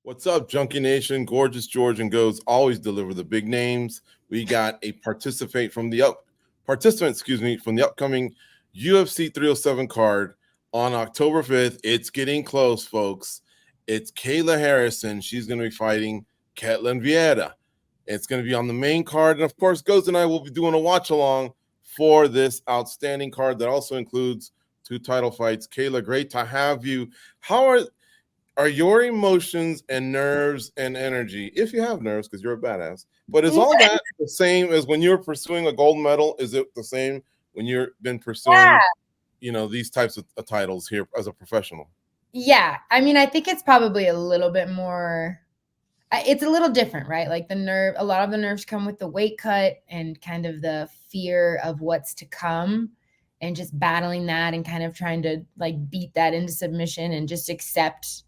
What's up, Junkie Nation? Gorgeous George and Goes always deliver the big names. We got a participant from the upcoming UFC 307 card on October 5th. It's getting close, folks. It's Kayla Harrison. She's going to be fighting Ketlen Vieira. It's going to be on the main card, and of course, Goes and I will be doing a watch along for this outstanding card that also includes 2 title fights. Kayla, great to have you. How are your emotions and nerves and energy, if you have nerves because you're a badass, but is all that the same as when you're pursuing a gold medal? Is it the same when you've been pursuing, these types of titles here as a professional? Yeah. I mean, I think it's probably a little bit more, it's a little different, right? Like a lot of the nerves come with the weight cut and kind of the fear of what's to come and just battling that and kind of trying to like beat that into submission and just accept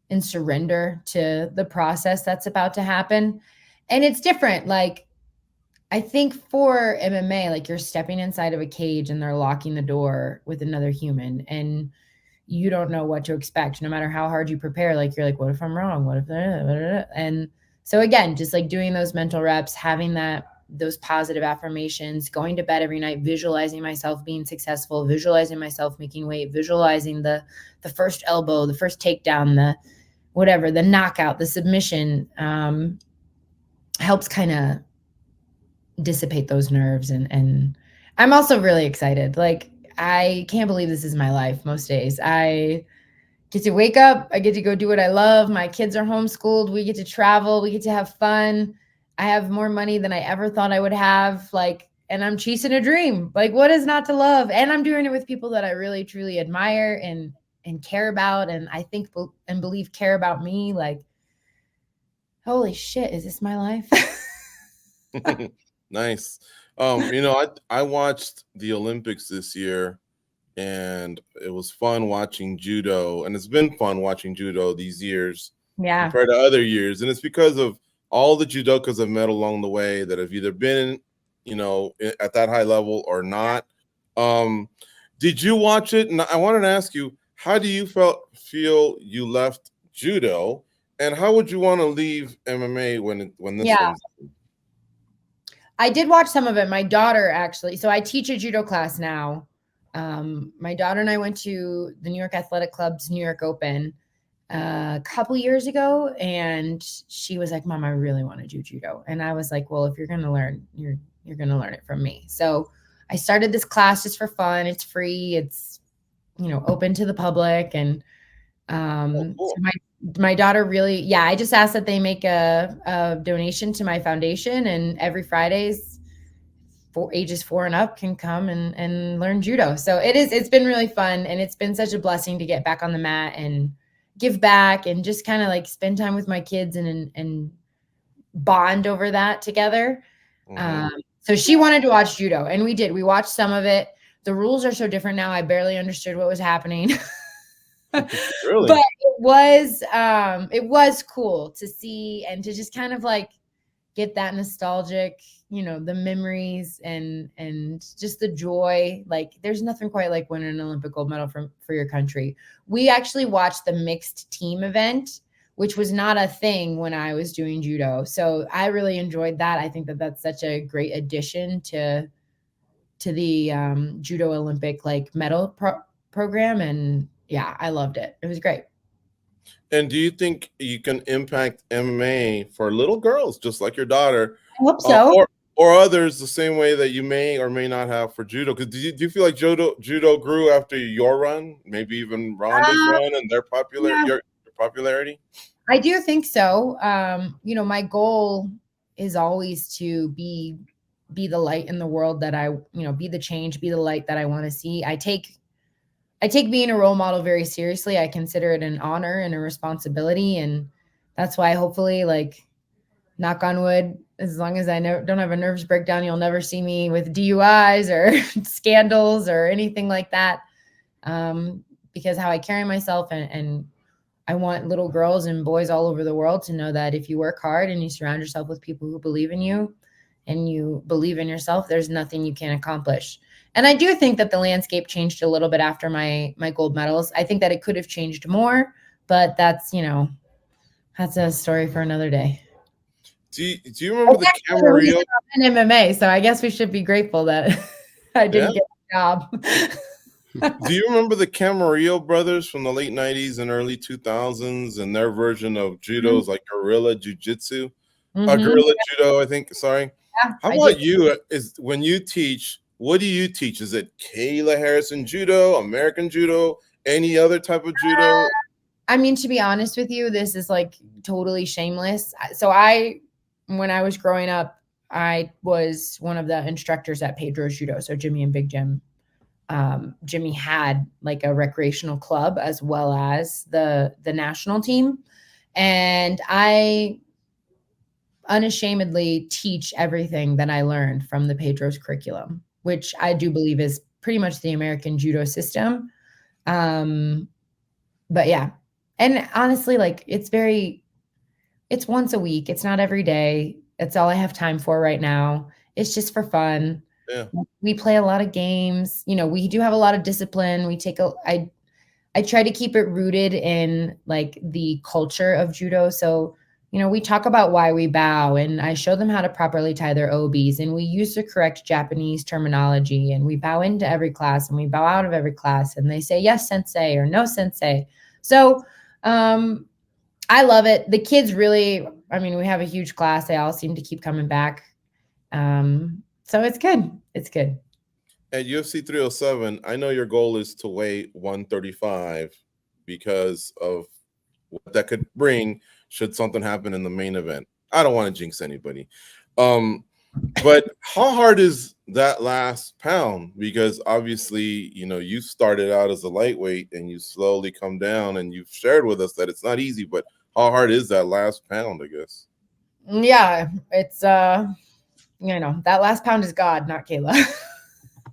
and surrender to the process that's about to happen. And it's different. Like, I think for MMA, like you're stepping inside of a cage and they're locking the door with another human and you don't know what to expect, no matter how hard you prepare. Like, you're like, what if I'm wrong? What if, and so again, just like doing those mental reps, having those positive affirmations, going to bed every night, visualizing myself being successful, visualizing myself making weight, visualizing the first elbow, the first takedown, the knockout, the submission, helps kind of dissipate those nerves. And I'm also really excited. Like, I can't believe this is my life most days. I get to wake up. I get to go do what I love. My kids are homeschooled. We get to travel. We get to have fun. I have more money than I ever thought I would have. Like, and I'm chasing a dream. Like, what is not to love? And I'm doing it with people that I really, truly admire and care about. And I think and believe care about me. Like, holy shit, is this my life? Nice. I watched the Olympics this year and it was fun watching judo, and it's been fun watching judo these years compared to other years. And it's because of all the judokas I've met along the way that have either been, at that high level or not. Did you watch it? And I wanted to ask you, how do you feel you left judo, and how would you want to leave MMA when this comes? I did watch some of it. My daughter actually, so I teach a judo class now. My daughter and I went to the New York Athletic Club's New York Open a couple years ago, and she was like, "Mom, I really want to do judo." And I was like, "Well, if you're going to learn, you're going to learn it from me." So I started this class just for fun. It's free. It's, open to the public. And cool. So my daughter really, I just asked that they make a donation to my foundation, and every Fridays for ages 4 and up can come and learn judo. So it's been really fun, and it's been such a blessing to get back on the mat and give back and just kind of like spend time with my kids and bond over that together. Mm-hmm. So she wanted to watch judo, and we did. We watched some of it. The rules are so different now. I barely understood what was happening. Really? But it was cool to see and to just kind of like get that nostalgic, the memories and just the joy. Like, there's nothing quite like winning an Olympic gold medal for your country. We actually watched the mixed team event, which was not a thing when I was doing judo. So I really enjoyed that. I think that that's such a great addition to the judo Olympic like medal program. And yeah, I loved it. It was great. And do you think you can impact MMA for little girls, just like your daughter? I hope so. Or others the same way that you may or may not have for judo? Because do you feel like judo grew after your run, maybe even Ronda's run and their your popularity? I do think so. My goal is always to be the light in the world that I, be the change, be the light that I want to see. I take being a role model very seriously. I consider it an honor and a responsibility. And that's why hopefully, like, knock on wood, as long as I don't have a nervous breakdown, you'll never see me with DUIs or scandals or anything like that. Because how I carry myself and I want little girls and boys all over the world to know that if you work hard and you surround yourself with people who believe in you and you believe in yourself, there's nothing you can't accomplish. And I do think that the landscape changed a little bit after my gold medals. I think that it could have changed more, but that's, That's a story for another day. Do you remember the Camarillo? I'm in MMA, so I guess we should be grateful that I didn't get the job. Do you remember the Camarillo brothers from the late 90s and early 2000s and their version of judo is like guerrilla jiu-jitsu? Guerrilla judo, I think. Sorry. Yeah, How about you? Is when you teach, what do you teach? Is it Kayla Harrison judo, American judo, any other type of judo? I mean, to be honest with you, this is like totally shameless. So when I was growing up, I was one of the instructors at Pedro's Judo. So Jimmy and Big Jim. Jimmy had like a recreational club as well as the national team. And I unashamedly teach everything that I learned from the Pedro's curriculum, which I do believe is pretty much the American judo system. But yeah. And honestly, like it's once a week. It's not every day. It's all I have time for right now. It's just for fun. Yeah. We play a lot of games. We do have a lot of discipline. I try to keep it rooted in like the culture of judo. So, we talk about why we bow, and I show them how to properly tie their obis, and we use the correct Japanese terminology, and we bow into every class and we bow out of every class, and they say, yes, sensei, or no, sensei. So, I love it. The kids really, we have a huge class. They all seem to keep coming back. So it's good. It's good. At UFC 307, I know your goal is to weigh 135 because of what that could bring should something happen in the main event. I don't want to jinx anybody. But how hard is that last pound? Because obviously, you started out as a lightweight and you slowly come down, and you've shared with us that it's not easy, but how hard is that last pound, I guess? Yeah, it's that last pound is God, not Kayla.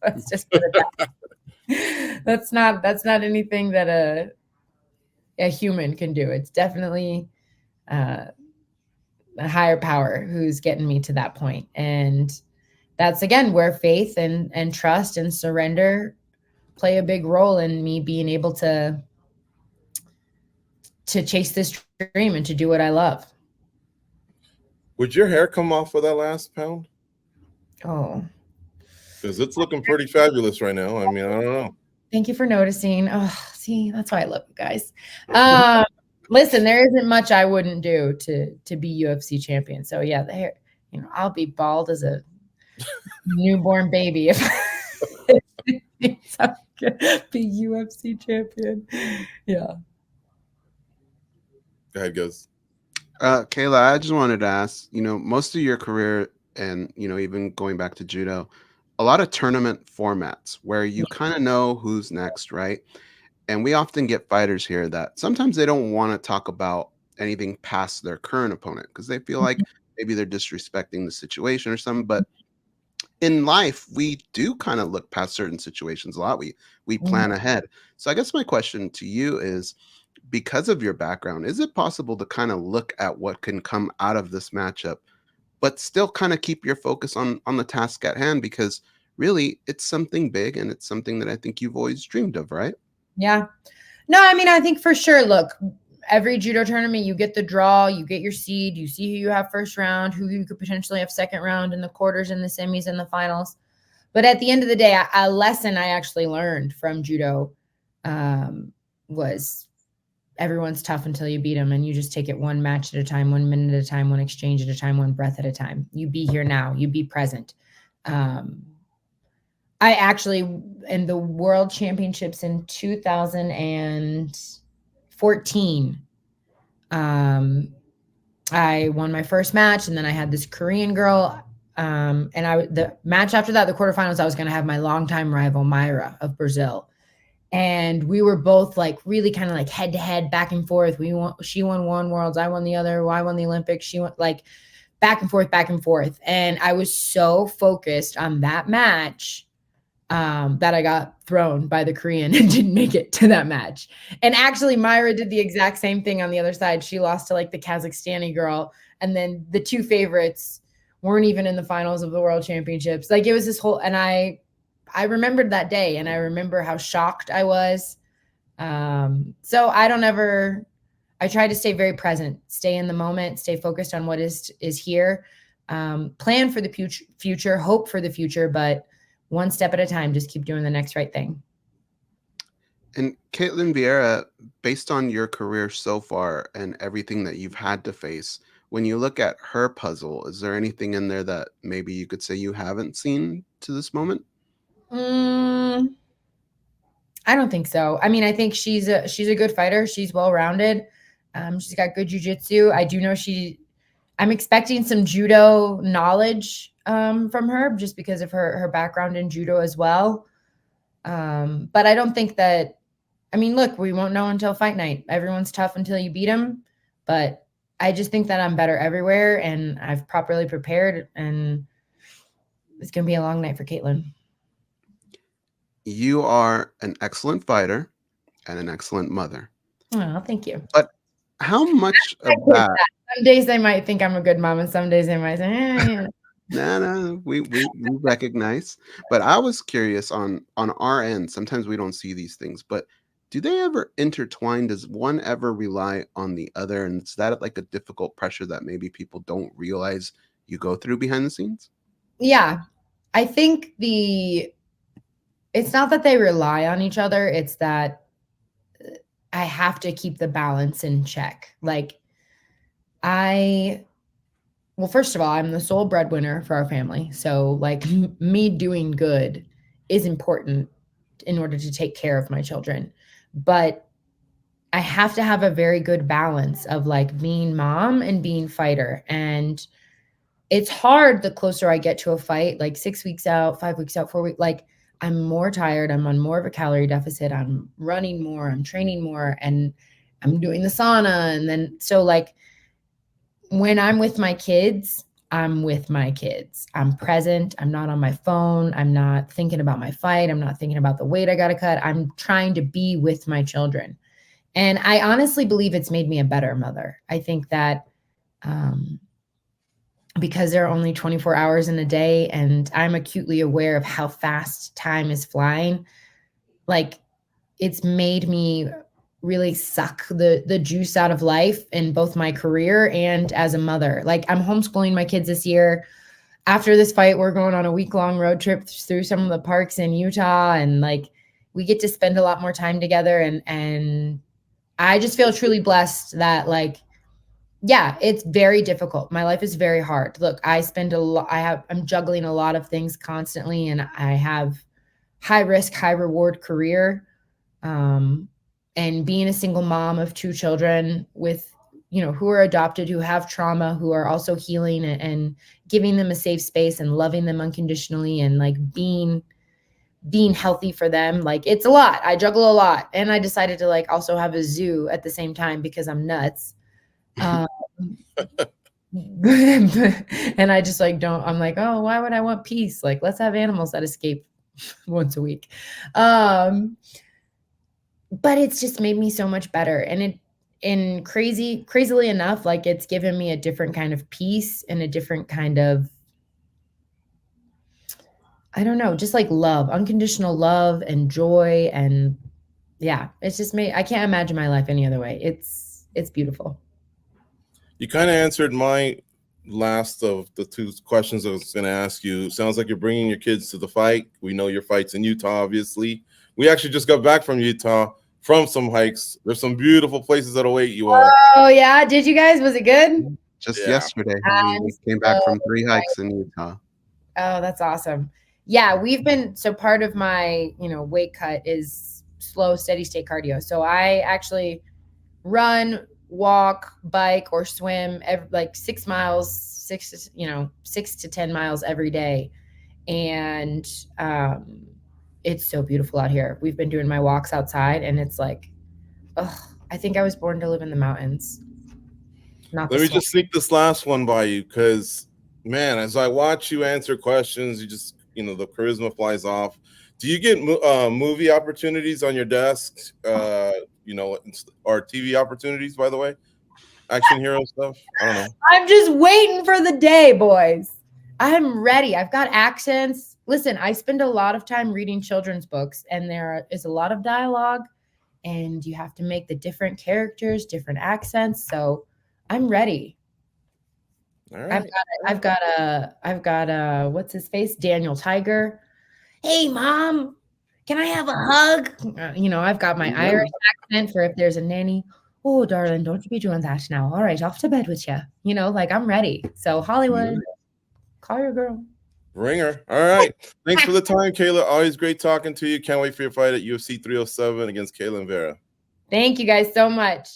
Let's just put it that. That's not anything that a human can do. It's definitely a higher power who's getting me to that point. And that's again where faith and trust and surrender play a big role in me being able to chase this dream and to do what I love. Would your hair come off for that last pound? Oh, because it's looking pretty fabulous right now. I don't know. Thank you for noticing. Oh, see, that's why I love you guys. Listen, there isn't much I wouldn't do to be UFC champion. So yeah, the hair, I'll be bald as a newborn baby if I could be UFC champion. Yeah. Go ahead, guys. Kayla, I just wanted to ask, most of your career and, even going back to judo, a lot of tournament formats where you kind of know who's next, right? And we often get fighters here that sometimes they don't want to talk about anything past their current opponent because they feel like maybe they're disrespecting the situation or something. But in life, we do kind of look past certain situations a lot. We plan ahead. So I guess my question to you is, because of your background, is it possible to kind of look at what can come out of this matchup, but still kind of keep your focus on the task at hand? Because really, it's something big, and it's something that I think you've always dreamed of, right? Yeah. No, I think for sure, look, every judo tournament, you get the draw, you get your seed, you see who you have first round, who you could potentially have second round in the quarters and the semis and the finals. But at the end of the day, a lesson I actually learned from judo was everyone's tough until you beat them, and you just take it one match at a time, 1 minute at a time, one exchange at a time, one breath at a time. You be here now, you be present. I actually, in the World Championships in 2014, I won my first match, and then I had this Korean girl. And the match after that, the quarterfinals, I was going to have my longtime rival, Myra of Brazil. And we were both like really kind of like head to head, back and forth. She won one Worlds, I won the other. I won the Olympics. She went like back and forth, back and forth. And I was so focused on that match that I got thrown by the Korean and didn't make it to that match. And actually, Myra did the exact same thing on the other side. She lost to like the Kazakhstani girl. And then the two favorites weren't even in the finals of the World Championships. Like it was this whole, and I remembered that day, and I remember how shocked I was. So I I try to stay very present, stay in the moment, stay focused on what is here, plan for the future, hope for the future, but one step at a time, just keep doing the next right thing. And Ketlen Vieira, based on your career so far and everything that you've had to face, when you look at her puzzle, is there anything in there that maybe you could say you haven't seen to this moment? I don't think so. I mean, I think she's a good fighter. She's well-rounded. She's got good jiu-jitsu. I do know I'm expecting some judo knowledge from her just because of her background in judo as well. But I don't think that, I mean, look, we won't know until fight night. Everyone's tough until you beat them. But I just think that I'm better everywhere and I've properly prepared, and it's going to be a long night for Ketlen. You are an excellent fighter and an excellent mother. Oh, thank you. But how much of that? Some days they might think I'm a good mom, and some days they might say, yeah. No, we recognize. But I was curious on our end. Sometimes we don't see these things, but do they ever intertwine? Does one ever rely on the other? And is that like a difficult pressure that maybe people don't realize you go through behind the scenes? Yeah, I think it's not that they rely on each other. It's that I have to keep the balance in check. Like well, first of all, I'm the sole breadwinner for our family. So like me doing good is important in order to take care of my children. But I have to have a very good balance of like being mom and being fighter. And it's hard the closer I get to a fight, like 6 weeks out, 5 weeks out, 4 weeks, like I'm more tired. I'm on more of a calorie deficit. I'm running more, I'm training more, and I'm doing the sauna. And then, so like when I'm with my kids, I'm with my kids. I'm present. I'm not on my phone. I'm not thinking about my fight. I'm not thinking about the weight I got to cut. I'm trying to be with my children. And I honestly believe it's made me a better mother. I think that because there are only 24 hours in a day and I'm acutely aware of how fast time is flying, like it's made me really suck the juice out of life in both my career and as a mother. Like I'm homeschooling my kids this year. After this fight, we're going on a week-long road trip through some of the parks in Utah, and like we get to spend a lot more time together. And I just feel truly blessed that like, yeah, it's very difficult. My life is very hard. Look, I spend I'm juggling a lot of things constantly, and I have high risk, high reward career. And being a single mom of 2 children with, who are adopted, who have trauma, who are also healing, and giving them a safe space and loving them unconditionally, and like being healthy for them. Like it's a lot. I juggle a lot. And I decided to like also have a zoo at the same time because I'm nuts. And I just like I'm like, oh, why would I want peace? Like, let's have animals that escape once a week. But it's just made me so much better. And crazily enough, like it's given me a different kind of peace and a different kind of, I don't know, just like love, unconditional love and joy. And yeah, it's just I can't imagine my life any other way. It's beautiful. You kind of answered my last of the 2 questions I was going to ask you. Sounds like you're bringing your kids to the fight. We know your fight's in Utah, obviously. We actually just got back from Utah from some hikes. There's some beautiful places that await you all. Oh, yeah. Did you guys? Was it good? Just yesterday, we came back from 3 hikes in Utah. Oh, that's awesome. Yeah, we've been, so part of my, weight cut is slow, steady state cardio. So I actually run, walk, bike, or swim like 6 miles, 6 to 10 miles every day. And it's so beautiful out here. We've been doing my walks outside, and it's like, I think I was born to live in the mountains. Let me just sneak this last one by you, because man, as I watch you answer questions, you just, the charisma flies off. Do you get movie opportunities on your desk? Or TV opportunities, by the way? Action hero stuff? I don't know. I'm just waiting for the day, boys. I'm ready. I've got accents. Listen, I spend a lot of time reading children's books, and there is a lot of dialogue and you have to make the different characters, different accents. So I'm ready. All right. I've got a what's his face? Daniel Tiger. Hey, Mom, can I have a hug? I've got my Irish accent for if there's a nanny. Oh, darling, don't you be doing that now. All right, off to bed with you. I'm ready. So Hollywood, call your girl. Bring her. All right. Thanks for the time, Kayla. Always great talking to you. Can't wait for your fight at UFC 307 against Ketlen Vieira. Thank you guys so much.